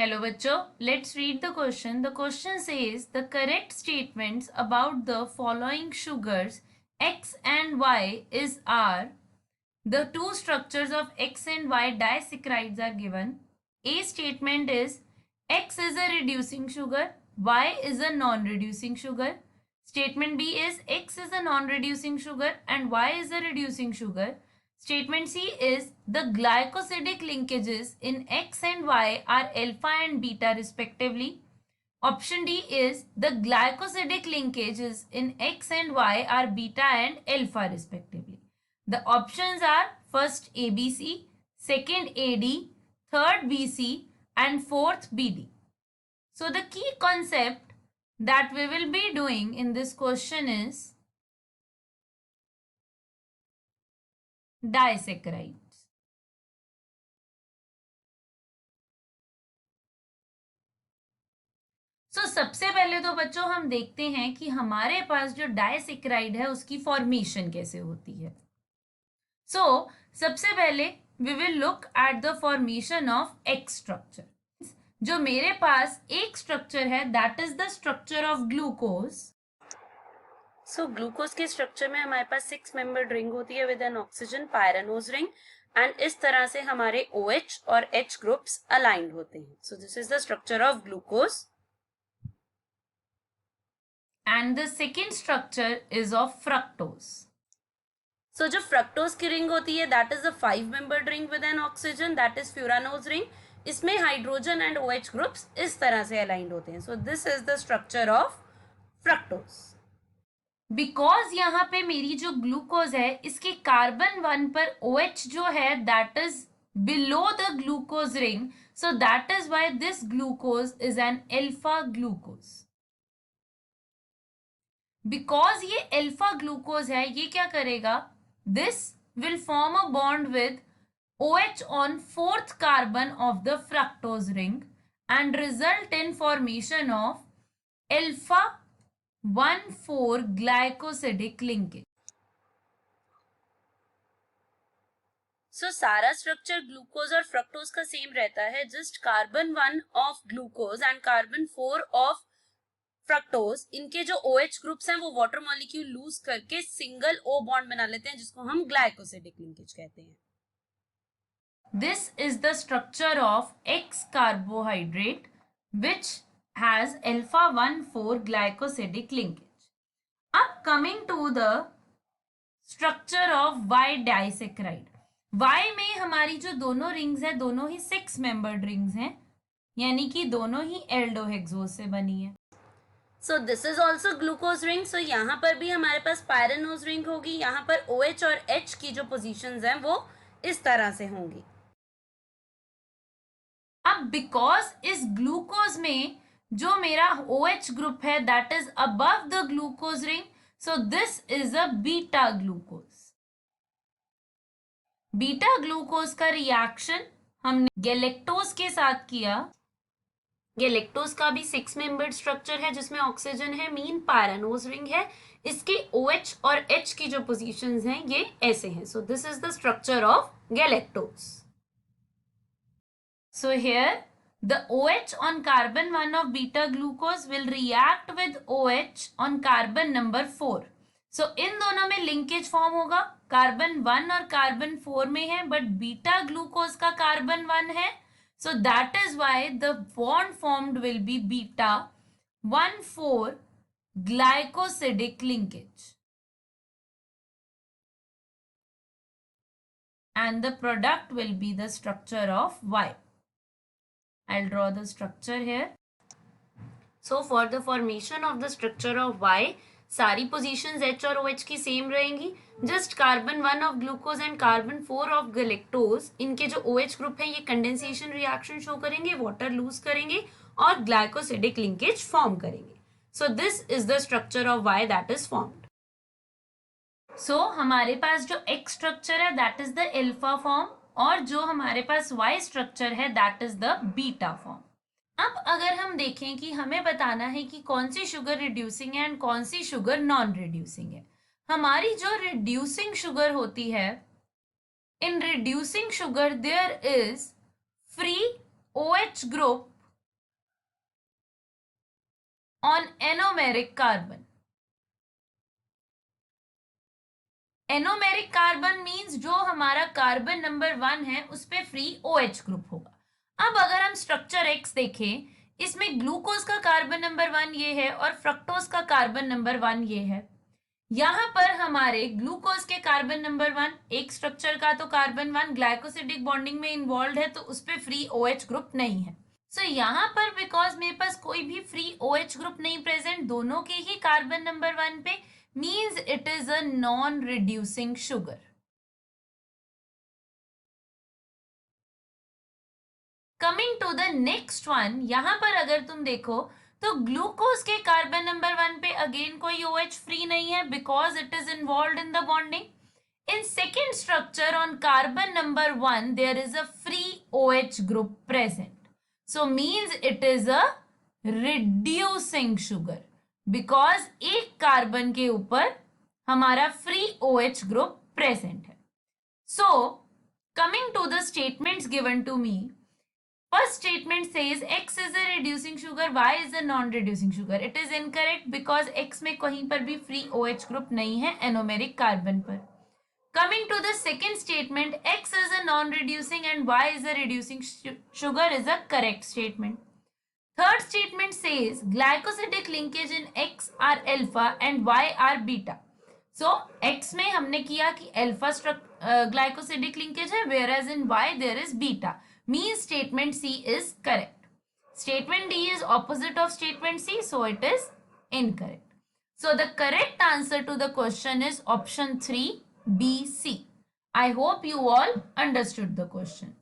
Hello bachcho, let's read the question. The question says the correct statements about the following sugars X and Y are the two structures of X and Y disaccharides are given. A statement is X is a reducing sugar, Y is a non-reducing sugar. Statement B is X is a non-reducing sugar and Y is a reducing sugar. Statement C is the glycosidic linkages in X and Y are alpha and beta respectively. Option D is the glycosidic linkages in X and Y are beta and alpha respectively. The options are first ABC, second AD, third BC and fourth BD. So the key concept that we will be doing in this question is disaccharides. सबसे पहले तो बच्चों हम देखते हैं कि हमारे पास जो डाइसैकेराइड है उसकी फॉर्मेशन कैसे होती है. सबसे पहले we will look at the formation of X structure. जो मेरे पास एक स्ट्रक्चर है that is the structure of glucose. Glucose के स्ट्रक्चर में हमारे पास 6 मेंबर्ड रिंग होती है with an oxygen pyranose ring and इस तरह से हमारे OH और H ग्रुप्स अलाइंड होते हैं. सो this is the structure of glucose. And the second structure is of fructose. जो फ्रक्टोज की रिंग होती है that is a 5 membered ring with an oxygen that is furanose ring. इसमें hydrogen and OH groups इस तरह से aligned होते हैं. सो this is the structure of fructose. Because यहाँ पे मेरी जो ग्लूकोज है इसके कार्बन 1 पर OH जो है that is below the glucose ring. So that is why this glucose is an alpha glucose. Because ये अल्फा ग्लूकोज है ये क्या करेगा, this will form a bond with OH on fourth carbon of the fructose ring and result in formation of alpha 1,4 glycosidic linkage. सारा structure glucose और fructose का same रहता है. Just carbon 1 of glucose and carbon 4 of fructose, इनके जो OH groups हैं वो water molecule loose करके सिंगल O बॉन्ड बना लेते हैं जिसको हम ग्लाइकोसिडिक लिंकेज कहते हैं. This is the structure of X carbohydrate which has alpha 1,4 glycosidic linkage. Up coming to the structure of Y disaccharide. Y में हमारी जो दोनों रिंग्स है दोनों ही 6 मेंबर्ड रिंग्स हैं यानी कि दोनों ही एल्डोहेक्सोज से बनी है. So this is also glucose ring. सो यहाँ पर भी हमारे पास पायरानोज रिंग होगी. यहाँ पर OH और H की जो पोजीशंस हैं वो इस तरह से होंगी. अब बिकॉज इस ग्लूकोज में जो मेरा OH ग्रुप है that is above the glucose ring. So this is a beta glucose. Beta glucose का रिएक्शन हमने गैलेक्टोज के साथ किया. गैलेक्टोज का भी 6 मेंबर्ड स्ट्रक्चर है जिसमें ऑक्सीजन है, मीन पायरानोज रिंग है. इसके OH और H की जो पोजीशंस हैं ये ऐसे हैं. सो this is the structure of galactose. So here the OH on carbon 1 of beta glucose will react with OH on carbon number 4. So इन दोनों में लिंकेज फॉर्म होगा. कार्बन 1 और कार्बन 4 में है बट बीटा ग्लूकोज का कार्बन 1 है. So that is why the bond formed will be beta 1,4 glycosidic linkage. And the product will be the structure of Y. I'll draw the structure here. So for the formation of the structure of Y, सारी positions H और OH की same रहेंगी. Just carbon 1 of glucose and carbon 4 of galactose, इनके जो OH group है ये condensation reaction show करेंगे, water lose करेंगे और ग्लाइकोसिडिक लिंकेज फॉर्म करेंगे. So this is the structure of Y that is formed. So हमारे पास जो X स्ट्रक्चर है that is the alpha form और जो हमारे पास Y स्ट्रक्चर है that is the beta form. अब अगर हम देखें कि हमें बताना है कि कौन सी शुगर रिड्यूसिंग है एंड कौन सी शुगर नॉन रिड्यूसिंग है. हमारी जो रिड्यूसिंग शुगर होती है, in reducing sugar there is free OH group on anomeric carbon. Anomeric carbon means जो हमारा कार्बन नंबर 1 है उस पे फ्री OH ग्रुप होगा। अब अगर हम स्ट्रक्चर X देखें, इसमें ग्लूकोज का कार्बन नंबर 1 ये है और फ्रक्टोज का कार्बन नंबर 1 ये है। यहाँ पर हमारे ग्लूकोज के कार्बन नंबर 1 एक स्ट्रक्चर का तो कार्बन 1 ग्लाइकोसिडिक बॉन्डिंग में इन्वॉल्व है, तो उस पे फ्री OH ग्रुप नहीं है। सो यहाँ पर बिकॉज मेरे पास कोई भी फ्री OH ग्रुप नहीं प्रेजेंट दोनों के ही कार्बन नंबर 1 पे, means it is a non-reducing sugar. Coming to the next one, यहाँ पर अगर तुम देखो तो ग्लूकोज के कार्बन नंबर 1 पे अगेन कोई OH फ्री नहीं है because it is involved in the bonding. In second structure on carbon number 1 there is a free OH group present. So means it is a reducing sugar. Because एक carbon के ऊपर हमारा free OH group present है। So coming to the statements given to me, first statement says X is a reducing sugar, Y is a non reducing sugar. It is incorrect because X में कहीं पर भी free OH group नहीं है anomeric carbon पर। Coming to the second statement, X is a non reducing and Y is a reducing sugar is a correct statement. Third statement says glycosidic linkage in X are alpha and Y are beta. So X में हमने किया कि alpha glycosidic linkage है, whereas in Y there is beta. Means statement C is correct. Statement D is opposite of statement C, so it is incorrect. So the correct answer to the question is option 3 B C. I hope you all understood the question.